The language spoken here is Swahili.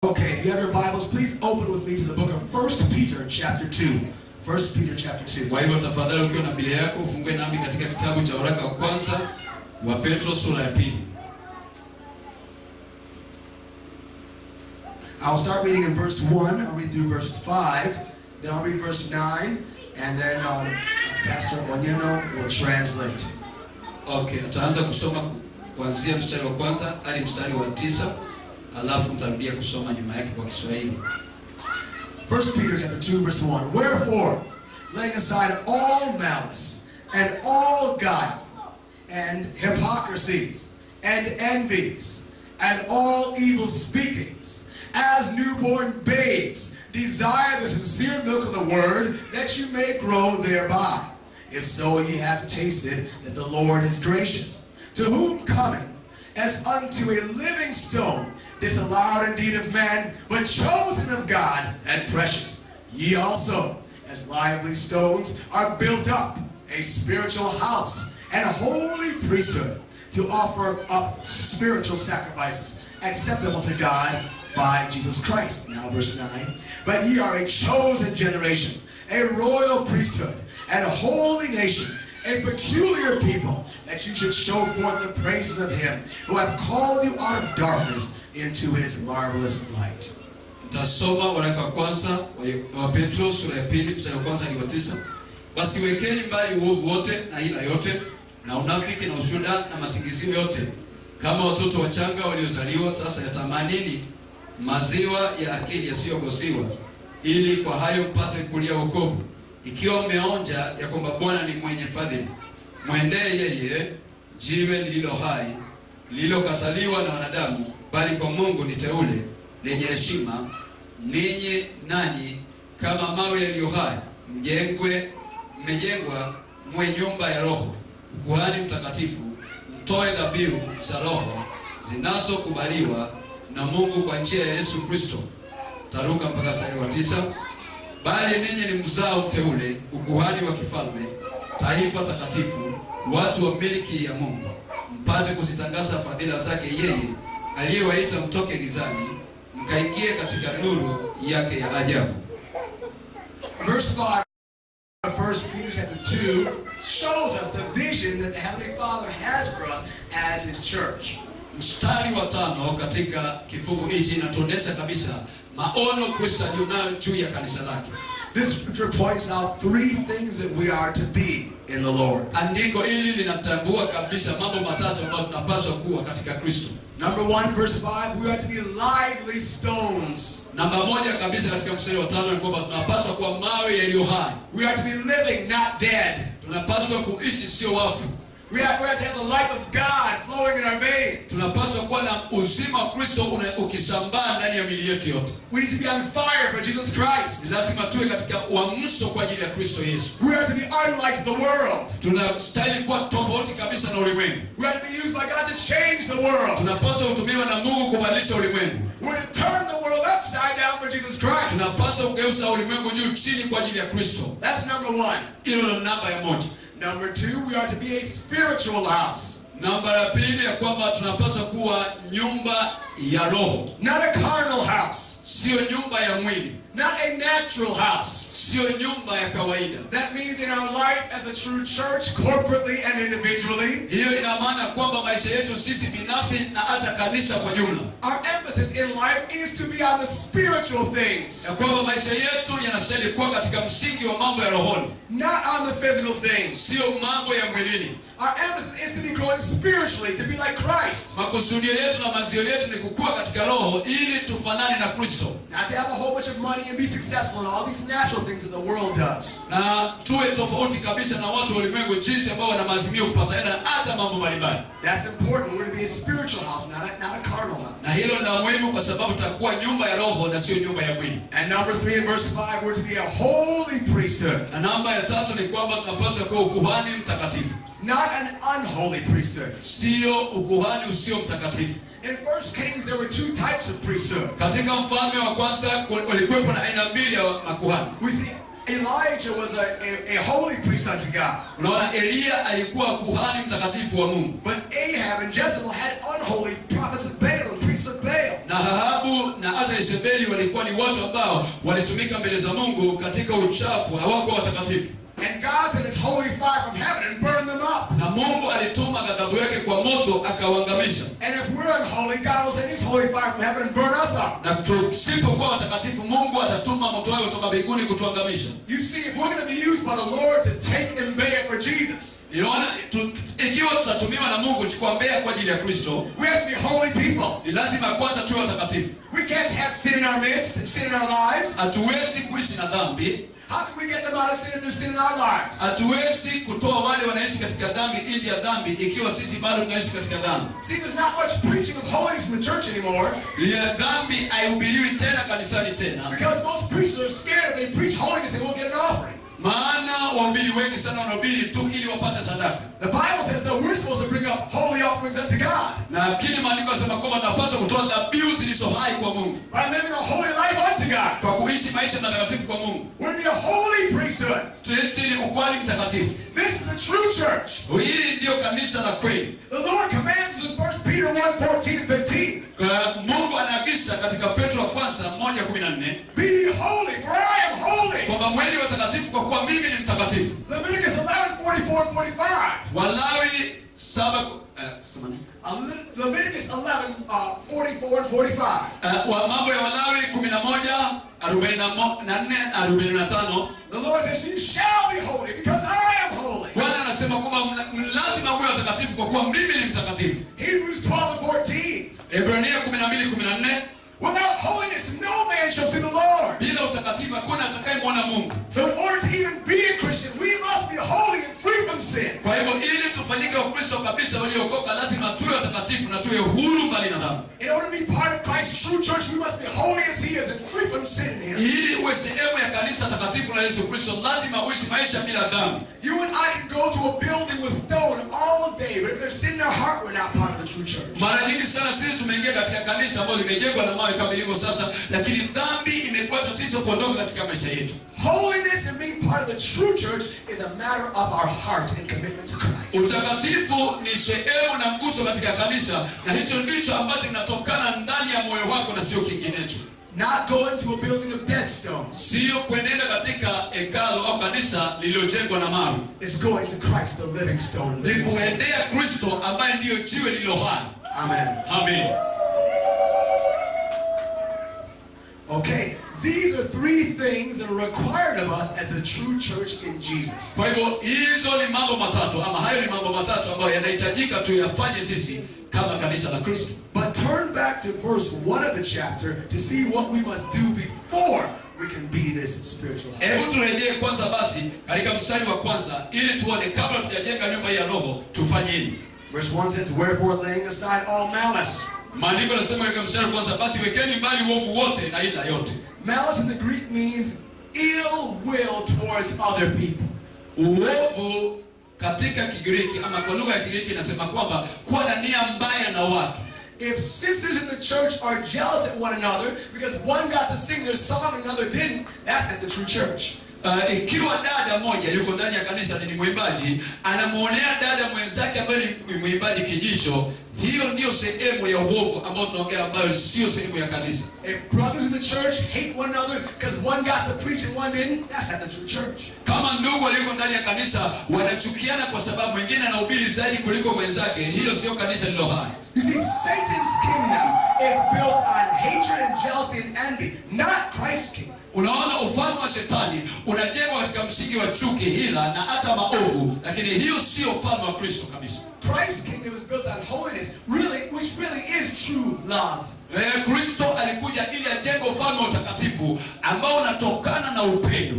Okay, if you have your Bibles, please open with me to the book of 1 Peter chapter 2. 1 Peter chapter 2. Kwa hivyo tafadhali ukiwa na Biblia yako ufungue nami katika kitabu cha waraka wa kwanza wa Petro sura ya 2. I'll start reading in verse 1, I'll read through verse 5, then I'll read verse 9, and then Pastor Venyah will translate. Okay, tutaanza kusoma kuanzia mstari wa kwanza hadi mstari wa 9, alafu mtarudia kusoma nyuma yake kwa Kiswahili. 1 Peter chapter 2 verse 1. Wherefore, laying aside all malice and all guile and hypocrisies and envies and all evil speakings, as newborn babes, desire the sincere milk of the word, that you may grow thereby. If so, ye have tasted that the Lord is gracious, to whom coming as unto a living stone, disallowed indeed of man, but chosen of God and precious. Ye also, as lively stones, are built up a spiritual house and a holy priesthood, to offer up spiritual sacrifices acceptable to God by Jesus Christ. Now verse 9. But ye are a chosen generation, a royal priesthood, and a holy nation, a peculiar people, that you should show forth the praises of him who hath called you out of darkness into his marvelous light. Tasoma waraka wa kwanza wa Petro sura ya 2 mstari wa kwanza hadi wa 9. Basi wekeni mbali uovu wote na ila yote na unafiki na ushuhuda na masingizio yote. Kama watoto wachanga waliozaliwa sasa, yatamanini maziwa ya akili yasiyogosiwa, ili kwa hayo mpate kulia wokovu, ikiwa mmeonja ya kwamba Bwana ni mwenye fadhili. Mwendee yeye, jiwe lililo hai, lililokataliwa na wanadamu, bali kwa Mungu ni teule, lenye heshima. Ninyi nanyi kama mawe yaliyo hai, mmejengwa mwe nyumba ya roho, ukuhani mtakatifu, mtoe dhabihu za roho zinazokubaliwa na Mungu kwa njia ya Yesu Kristo. Taruka mpaka mstari wa 9. Bali ninyi ni mzao mteule, ukuhani wa kifalme, taifa takatifu, watu wa miliki ya Mungu, mpate kuzitangaza fadhila zake yeye aliyewaita mtoke gizani mkaingie katika nuru yake ya ajabu. Verse 5 of 1 Peter chapter 2 shows us the vision that the Heavenly Father has for us as his church. Mstari wa 5 katika kifungu hichi inatuonesha kabisa maono Kristo alionayo juu ya kanisa lake. This scripture points out 3 things that we are to be in the Lord. Andiko hili linatambua kabisa mambo matatu ambayo tunapaswa kuwa katika Kristo. Number 1 verse 5, we are to be lively stones. Namba 1 kabisa katika mstari wa 5 ni kwamba tunapaswa kuwa mawe yaliyo hai. We are to be living, not dead. Tunapaswa kuishi sio wafu. We have to have the life of God flowing in our veins. Tunapaswa kuwa na uzima wa Kristo ukisambaa ndani ya miili yetu yote. We need to be on fire for Jesus Christ. Lazima tuwe katika uamsho kwa ajili ya Kristo Yesu. We are to be unlike the world. Tunastahili kuwa tofauti kabisa na ulimwengu. We are to be used by God to change the world. Tunapaswa kutumiwa na Mungu kubadilisha ulimwengu. We are to turn the world upside down for Jesus Christ. Tunapaswa kugeuza ulimwengu juu chini kwa ajili ya Kristo. That's number 1. Hilo ni namba ya 1. Number 2, we are to be a spiritual house. Namba ya 2 ya kwamba tunapaswa kuwa nyumba ya roho. Not a carnal house. Sio nyumba ya mwili. Not a natural house. Sio nyumba ya kawaida. That means in our life as a true church, corporately and individually, hiyo ina maana kwamba maisha yetu sisi binafsi na hata kanisa kwa jumla, our emphasis in life is to be on the spiritual things. Ya kwamba maisha yetu yanastahili kuwa katika msingi wa mambo ya rohoni. Not on the physical things. Sio mambo ya mwilini. Our emphasis is to be growing spiritually, to be like Christ. Makusudio yetu na mazio yetu ni kukua katika roho ili tufanane na Kristo. Not to have a whole bunch of money and be successful in all these natural things that the world does. Na tuwe tofauti kabisa na watu wa ulimwengu jinsi ambao wana maazimio kupata hela na hata mambo mbalimbali. That's important. We're to be a spiritual house, not a carnal house. Na hilo ni la muhimu kwa sababu tutakuwa nyumba ya roho na sio nyumba ya mwili. And number 3 in verse 5, we're to be a holy priesthood. Na namba ya 3 ni kwamba tunapaswa kuwa ukuhani mtakatifu. Not an unholy priesthood. Sio ukuhani usio mtakatifu. In 1 Kings there were 2 types of priesthood. Katika mfalme wa kwanza walikuwa na aina mbili ya makuhani. We see Elijah was a holy priest unto God. Unaona Elia alikuwa kuhani mtakatifu wa Mungu. But Ahab and Jezebel had unholy prophets of Baal and priests of Baal. Na Ahabu na hata Yezebeli walikuwa ni watu ambao walitumika mbele za Mungu katika uchafu, hawakuwa watakatifu. And God sent his holy fire from heaven and burned them up. Na Mungu alituma ghadhabu yake kwa moto akawaangamisha. And if we're unholy, God will send his holy fire from heaven and burn us up. Na tusipokuwa watakatifu, Mungu atatuma moto wake kutoka mbinguni kutuangamisha. You see, if we're going to be used by the Lord to take Mbeya for Jesus, Unaona, ikiwa tutatumiwa na Mungu kuchukua Mbeya kwa ajili ya Kristo, we have to be holy people. ni lazima kwanza tuwe watakatifu. We can't have sin in our midst and sin in our lives. Hatuwezi kuishi na dhambi. How can we get them out of sin if there's sin in our lives? Hatuwezi kutoa wale wanaishi katika dhambi nje ya dhambi ikiwa sisi bado tunaishi katika dhambi. See, there's not much preaching of holiness in the church anymore. Ya dhambi haihubiriwi tena kanisani tena. Because most preachers are scared if they preach holiness they won't get an offering. Maana wahubiri wengi sana wanahubiri tu ili wapate sadaka. The Bible says that we're supposed to bring up holy offerings unto God. Na kile maandiko yanasema kwamba tunapaswa kutoa dhabihu zilizo hai kwa Mungu. By living a holy life unto God. Kwa kuishi maisha matakatifu kwa Mungu. We're to be a holy priesthood. Tuishi ni ukweli mtakatifu. This is the true church. Hili ndio kanisa la kweli. The Lord commands us in 1 Peter 1:14 and 15. Mungu anaagiza katika Petro wa kwanza 1:14. Be holy, for I am holy. Kwamba mwili watakatifu kwa kuwa mimi ni mtakatifu. Leviticus 11:44 and 45. Walawi 7 Leviticus 11:44 and 45. Wa mambo ya Walawi 11:44-45. The Lord says, you shall be holy because I am holy. Bwana anasema kwamba lazima muwe watakatifu kwa kuwa mimi ni mtakatifu. Hebrews 12:14. Ebrania 12:14. Without holiness, no man shall see the Lord. Bila utakatifu hakuna atakayemwona Mungu. So in order to even be a Christian, we must be holy and free from sin. Kwa hivyo ili tufanyike Wakristo kabisa waliokoka, lazima tuwe watakatifu na tuwe huru mbali na dhambi. In order to be part of Christ's true church, we must be holy as he is and free from sin in him. Ili uwe sehemu ya kanisa takatifu la Yesu Kristo, lazima uishi maisha bila dhambi. You and I can go to a building with stone all day, but if there's sin in our heart, we're not part of the true church. Mara nyingi sana sisi tumeingia katika kanisa ambalo limejengwa na mawe kama ilivyo sasa, lakini dhambi imekuwa tatizo kuondoka katika maisha yetu. Holiness and being part of the true church is a matter of our heart and commitment to Christ. Utakatifu ni sehemu na nguzo katika kanisa, na hicho ndicho ambacho kinatokana ndani ya moyo wako na sio kinginecho. Not going to a building of dead stones. Sio kuenenda katika hekalu au kanisa lililojengwa na mawe. It's going to Christ, the living stone. Ni kuendea Kristo ambaye ndiyo jiwe lililo hai. Amen. Amen. Okay, these are three things that are required of us as the true church in Jesus. Kwa hivyo hizo ni mambo matatu, ama hayo ni mambo matatu ambayo yanahitajika tuyafanye sisi kama kanisa la Kristo. But turn back to verse 1 of the chapter to see what we must do before we can be this spiritual house. Hebu turejee kwanza basi katika mstari wa kwanza ili tuone kabla tujajenga nyumba ya roho tufanye nini. Verse 1 says, wherefore laying aside all malice. Maandiko yanasema katika mstari wa kwanza, basi wekeni mbali uovu wote na ila yote. Malice in the Greek means ill will towards other people. Uovu katika Kigiriki ama kwa lugha ya Kigiriki inasema kwamba kuwa na nia mbaya na watu. If sisters in the church are jealous at one another because one got to sing their song and another didn't, that's not the true church. Ikiwa dada moja yuko ndani ya kanisa ni mwimbaji, anamuonea dada mwenzake ambaye ni mwimbaji kijicho, hiyo ndio sehemu ya uovu ambao tunaongea, ambayo sio sehemu ya kanisa. If brothers in the church hate one another because one got to preach and one didn't, that's not the true church. Kama ndugu walioko ndani ya kanisa wanachukiana kwa sababu mwingine anahubiri zaidi kuliko mwenzake, hiyo sio kanisa lilo hai. You see, Satan's kingdom is built on hatred and jealousy and envy, not Christ's kingdom. Unaona, ufalme wa shetani unajengwa katika msingi wa chuki, hila na hata maovu, lakini hiyo sio ufalme wa Kristo kabisa. Christ's kingdom is built on holiness, which really is true love. Kristo alikuja ili ajenge ufalme wa utakatifu ambao unatokana na upendo.